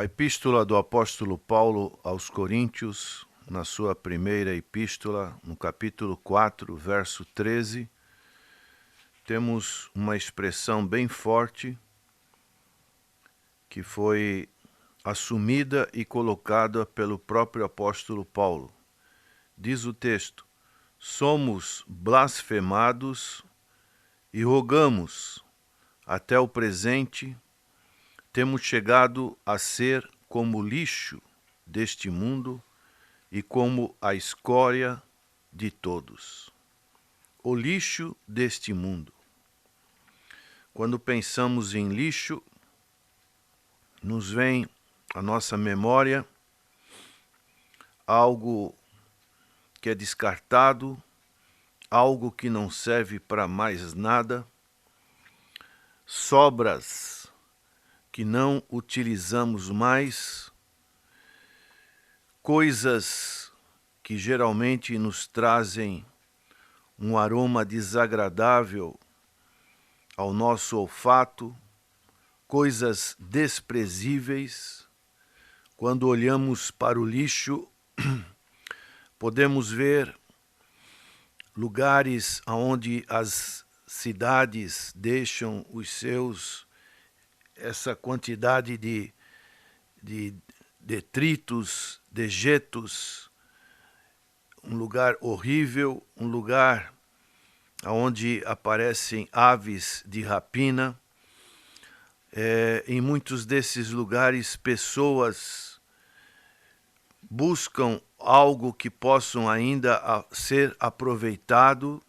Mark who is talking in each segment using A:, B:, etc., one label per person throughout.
A: A epístola do apóstolo Paulo aos Coríntios, na sua primeira epístola, no capítulo 4, verso 13, temos uma expressão bem forte que foi assumida e colocada pelo próprio apóstolo Paulo. Diz o texto: somos blasfemados e rogamos, até o presente, temos chegado a ser como lixo deste mundo e como a escória de todos. O lixo deste mundo. Quando pensamos em lixo, nos vem à nossa memória algo que é descartado, algo que não serve para mais nada, sobras que não utilizamos mais, coisas que geralmente nos trazem um aroma desagradável ao nosso olfato, coisas desprezíveis. Quando olhamos para o lixo, podemos ver lugares onde as cidades deixam essa quantidade de detritos, dejetos, um lugar horrível, um lugar onde aparecem aves de rapina. Em muitos desses lugares, pessoas buscam algo que possam ainda ser aproveitado,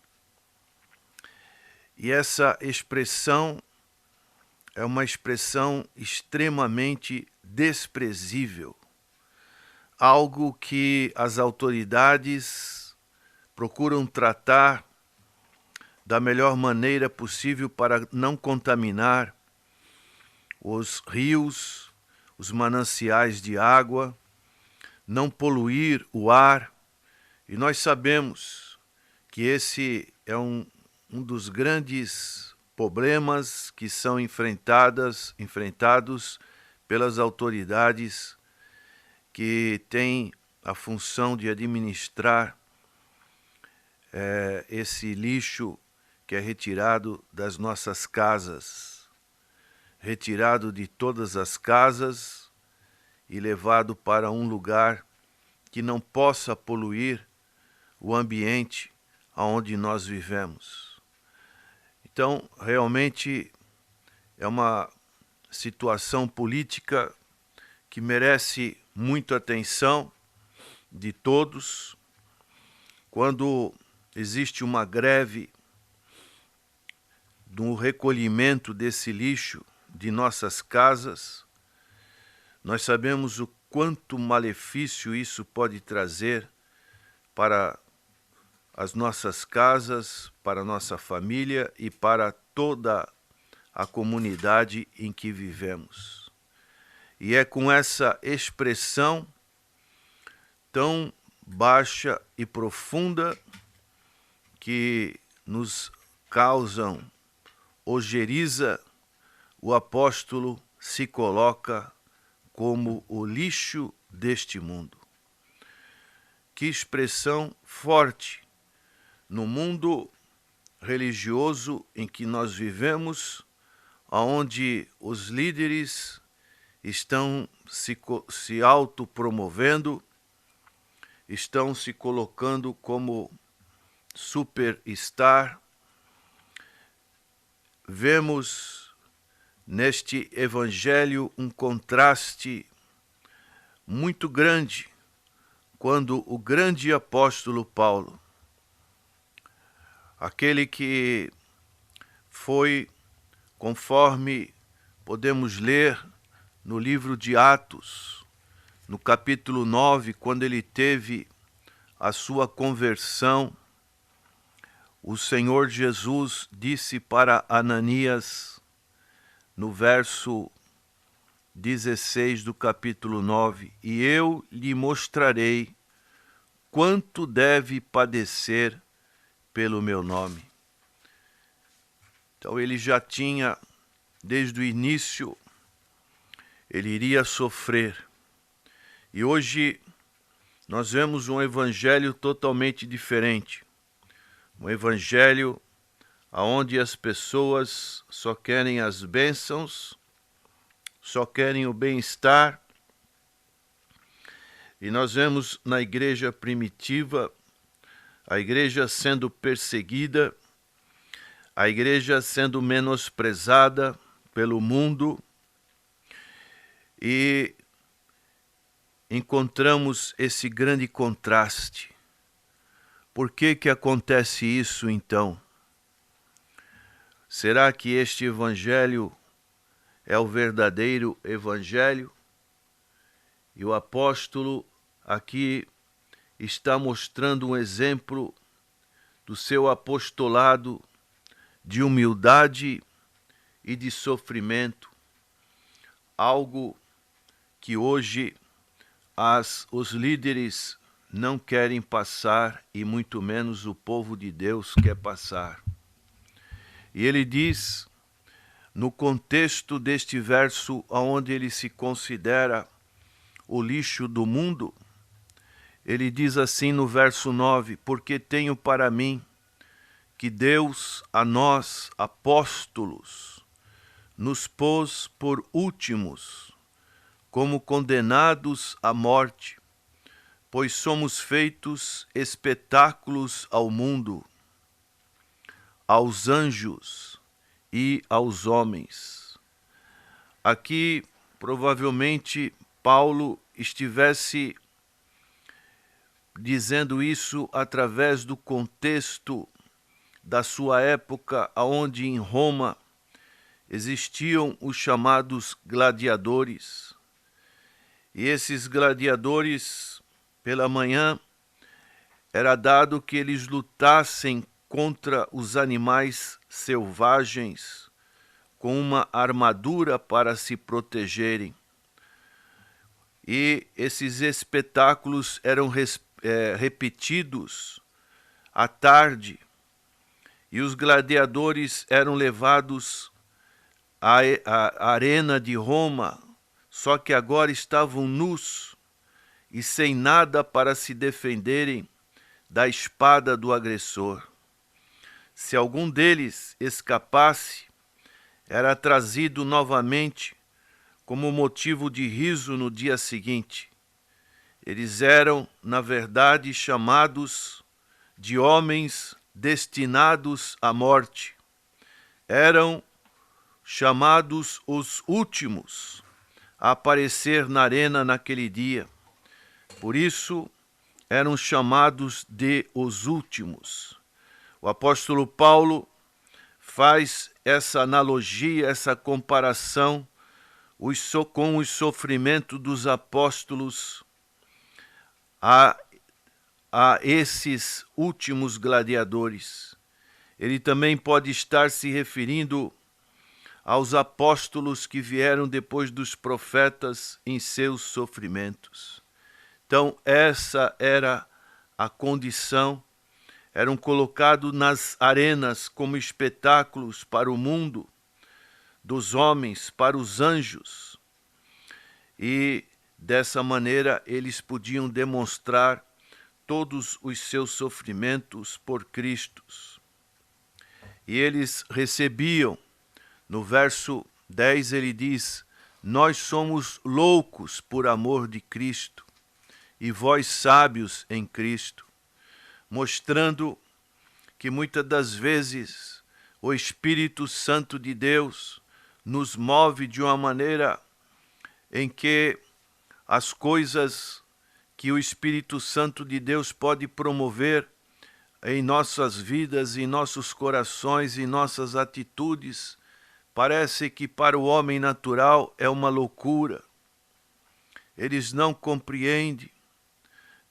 A: e essa expressão é uma expressão extremamente desprezível, algo que as autoridades procuram tratar da melhor maneira possível para não contaminar os rios, os mananciais de água, não poluir o ar. E nós sabemos que esse é um dos grandes problemas que são enfrentados pelas autoridades que têm a função de administrar esse lixo que é retirado das nossas casas, retirado de todas as casas e levado para um lugar que não possa poluir o ambiente onde nós vivemos. Então, realmente é uma situação política que merece muita atenção de todos. Quando existe uma greve no recolhimento desse lixo de nossas casas, nós sabemos o quanto malefício isso pode trazer para as nossas casas, para a nossa família e para toda a comunidade em que vivemos. E é com essa expressão tão baixa e profunda que nos causam ojeriza, o apóstolo se coloca como o lixo deste mundo. Que expressão forte! No mundo religioso em que nós vivemos, onde os líderes estão se autopromovendo, estão se colocando como superstar, vemos neste evangelho um contraste muito grande quando o grande apóstolo Paulo, aquele que foi, conforme podemos ler no livro de Atos, no capítulo 9, quando ele teve a sua conversão, o Senhor Jesus disse para Ananias, no verso 16 do capítulo 9, e eu lhe mostrarei quanto deve padecer pelo meu nome. Então ele já tinha, desde o início, ele iria sofrer. E hoje nós vemos um evangelho totalmente diferente. Um evangelho onde as pessoas só querem as bênçãos, só querem o bem-estar. E nós vemos na igreja primitiva, a igreja sendo perseguida, a igreja sendo menosprezada pelo mundo, e encontramos esse grande contraste. Por que que acontece isso então? Será que este evangelho é o verdadeiro evangelho? E o apóstolo aqui está mostrando um exemplo do seu apostolado de humildade e de sofrimento, algo que hoje os líderes não querem passar e muito menos o povo de Deus quer passar. E ele diz, no contexto deste verso, onde ele se considera o lixo do mundo, ele diz assim no verso 9, porque tenho para mim que Deus a nós, apóstolos, nos pôs por últimos, como condenados à morte, pois somos feitos espetáculos ao mundo, aos anjos e aos homens. Aqui, provavelmente, Paulo estivesse dizendo isso através do contexto da sua época, onde em Roma existiam os chamados gladiadores. E esses gladiadores, pela manhã, era dado que eles lutassem contra os animais selvagens com uma armadura para se protegerem. E esses espetáculos eram repetidos à tarde, e os gladiadores eram levados à arena de Roma, só que agora estavam nus e sem nada para se defenderem da espada do agressor. Se algum deles escapasse, era trazido novamente como motivo de riso no dia seguinte. Eles eram, na verdade, chamados de homens destinados à morte. Eram chamados os últimos a aparecer na arena naquele dia. Por isso, eram chamados de os últimos. O apóstolo Paulo faz essa analogia, essa comparação com o sofrimento dos apóstolos a esses últimos gladiadores. Ele também pode estar se referindo aos apóstolos que vieram depois dos profetas em seus sofrimentos. Então, essa era a condição. Eram colocados nas arenas como espetáculos para o mundo dos homens, para os anjos. E dessa maneira eles podiam demonstrar todos os seus sofrimentos por Cristo. E eles recebiam, no verso 10 ele diz, nós somos loucos por amor de Cristo, e vós sábios em Cristo, mostrando que muitas das vezes o Espírito Santo de Deus nos move de uma maneira em que as coisas que o Espírito Santo de Deus pode promover em nossas vidas, em nossos corações, em nossas atitudes, parece que para o homem natural é uma loucura. Eles não compreendem,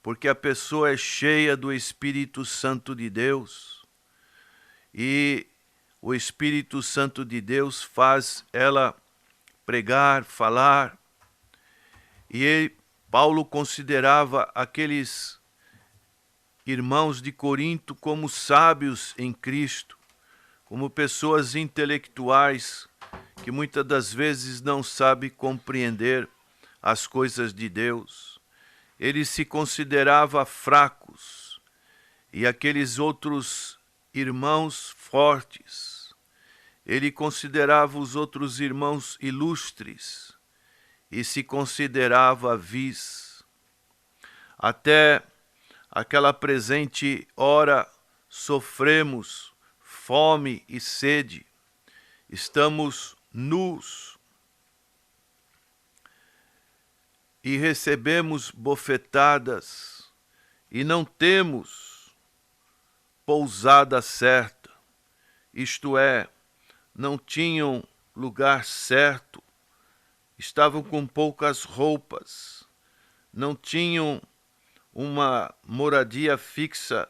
A: porque a pessoa é cheia do Espírito Santo de Deus, e o Espírito Santo de Deus faz ela pregar, falar. E Paulo considerava aqueles irmãos de Corinto como sábios em Cristo, como pessoas intelectuais que muitas das vezes não sabe compreender as coisas de Deus. Ele se considerava fracos e aqueles outros irmãos fortes. Ele considerava os outros irmãos ilustres e se considerava vis. Até aquela presente hora sofremos fome e sede, estamos nus e recebemos bofetadas e não temos pousada certa, isto é, não tinham lugar certo, estavam com poucas roupas, não tinham uma moradia fixa,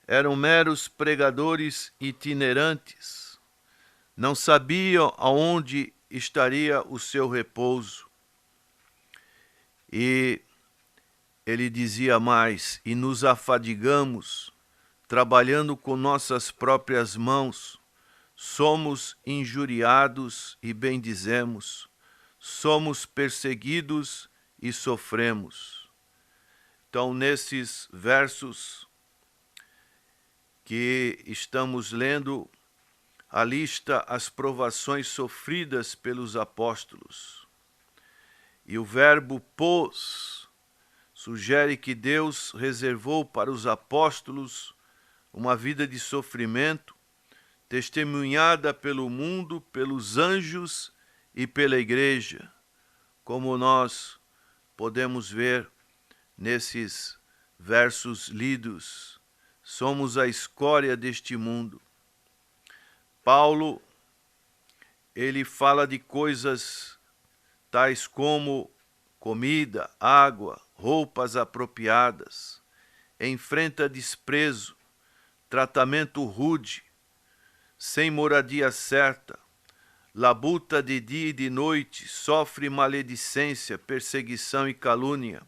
A: eram meros pregadores itinerantes, não sabiam aonde estaria o seu repouso. E ele dizia mais: e nos afadigamos, trabalhando com nossas próprias mãos, somos injuriados e bendizemos, somos perseguidos e sofremos. Então, nesses versos que estamos lendo, alista as provações sofridas pelos apóstolos. E o verbo pôs sugere que Deus reservou para os apóstolos uma vida de sofrimento, testemunhada pelo mundo, pelos anjos e pela igreja, como nós podemos ver nesses versos lidos. Somos a escória deste mundo. Paulo, ele fala de coisas tais como comida, água, roupas apropriadas, enfrenta desprezo, tratamento rude, sem moradia certa, labuta de dia e de noite, sofre maledicência, perseguição e calúnia,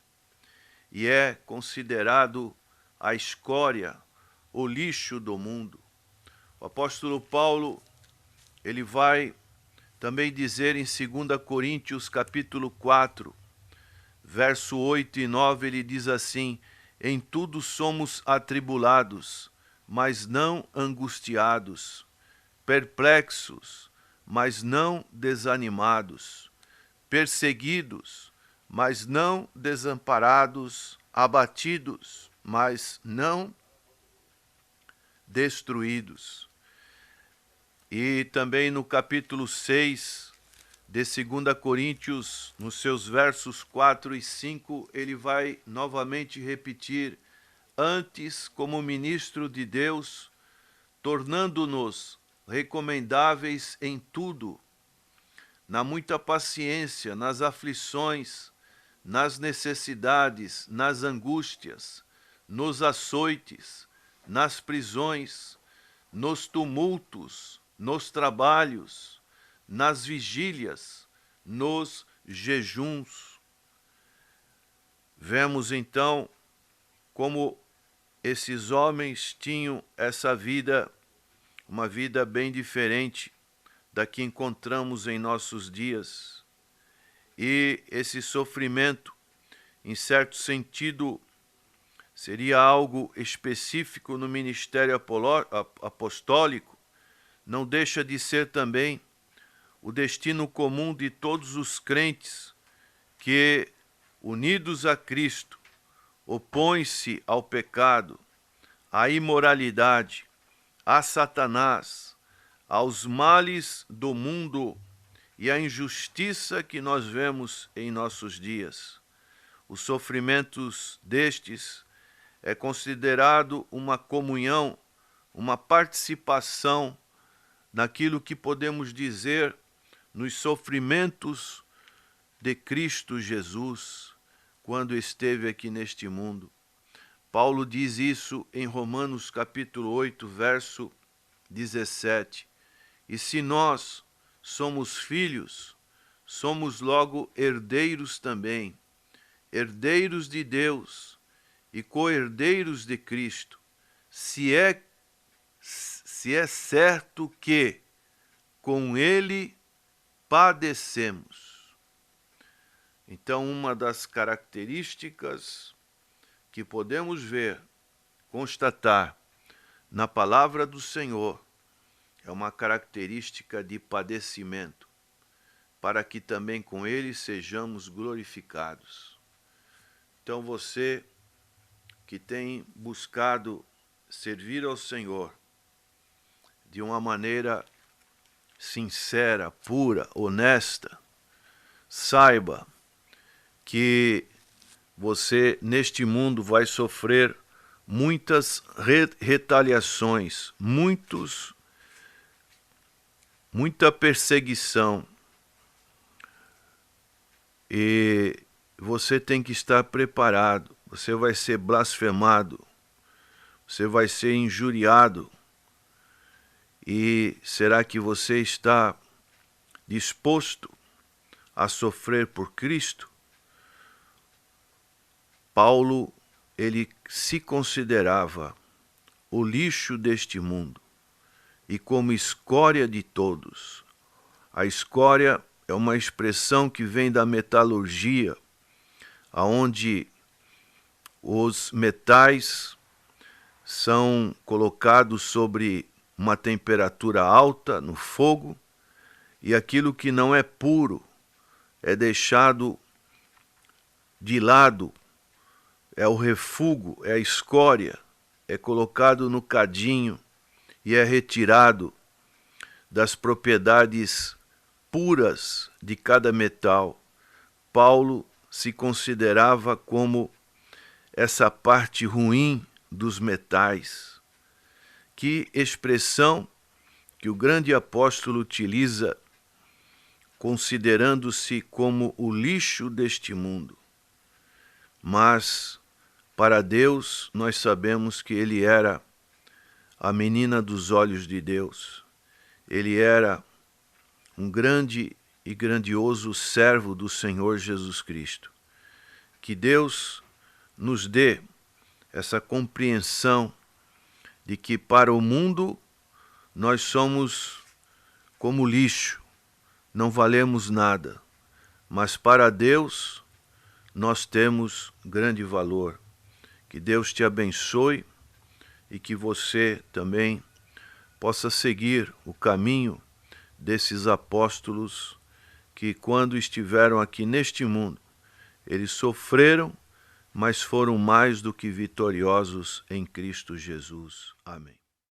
A: e é considerado a escória, o lixo do mundo. O apóstolo Paulo, ele vai também dizer em 2 Coríntios capítulo 4, verso 8 e 9, ele diz assim: em tudo somos atribulados, mas não angustiados, perplexos, mas não desanimados, perseguidos, mas não desamparados, abatidos, mas não destruídos. E também no capítulo 6 de 2 Coríntios, nos seus versos 4 e 5, ele vai novamente repetir: antes, como ministro de Deus, tornando-nos recomendáveis em tudo, na muita paciência, nas aflições, nas necessidades, nas angústias, nos açoites, nas prisões, nos tumultos, nos trabalhos, nas vigílias, nos jejuns. Vemos então como esses homens tinham essa vida, uma vida bem diferente da que encontramos em nossos dias. E esse sofrimento, em certo sentido, seria algo específico no ministério apostólico, não deixa de ser também o destino comum de todos os crentes que, unidos a Cristo, opõem-se ao pecado, à imoralidade, a Satanás, aos males do mundo e à injustiça que nós vemos em nossos dias. Os sofrimentos destes é considerado uma comunhão, uma participação naquilo que podemos dizer nos sofrimentos de Cristo Jesus quando esteve aqui neste mundo. Paulo diz isso em Romanos capítulo 8, verso 17. E se nós somos filhos, somos logo herdeiros também, herdeiros de Deus e co-herdeiros de Cristo, se é certo que com Ele padecemos. Então, uma das características que podemos ver, constatar na palavra do Senhor é uma característica de padecimento, para que também com ele sejamos glorificados. Então você que tem buscado servir ao Senhor de uma maneira sincera, pura, honesta, saiba que você neste mundo vai sofrer muitas retaliações, muita perseguição. E você tem que estar preparado. Você vai ser blasfemado, você vai ser injuriado. E será que você está disposto a sofrer por Cristo? Paulo, ele se considerava o lixo deste mundo e como escória de todos. A escória é uma expressão que vem da metalurgia, onde os metais são colocados sobre uma temperatura alta no fogo e aquilo que não é puro é deixado de lado, é o refúgio, é a escória, é colocado no cadinho e é retirado das propriedades puras de cada metal. Paulo se considerava como essa parte ruim dos metais. Que expressão que o grande apóstolo utiliza, considerando-se como o lixo deste mundo. Mas, para Deus, nós sabemos que ele era a menina dos olhos de Deus. Ele era um grande e grandioso servo do Senhor Jesus Cristo. Que Deus nos dê essa compreensão de que para o mundo nós somos como lixo, não valemos nada, mas para Deus nós temos grande valor. Que Deus te abençoe e que você também possa seguir o caminho desses apóstolos que, quando estiveram aqui neste mundo, eles sofreram, mas foram mais do que vitoriosos em Cristo Jesus. Amém.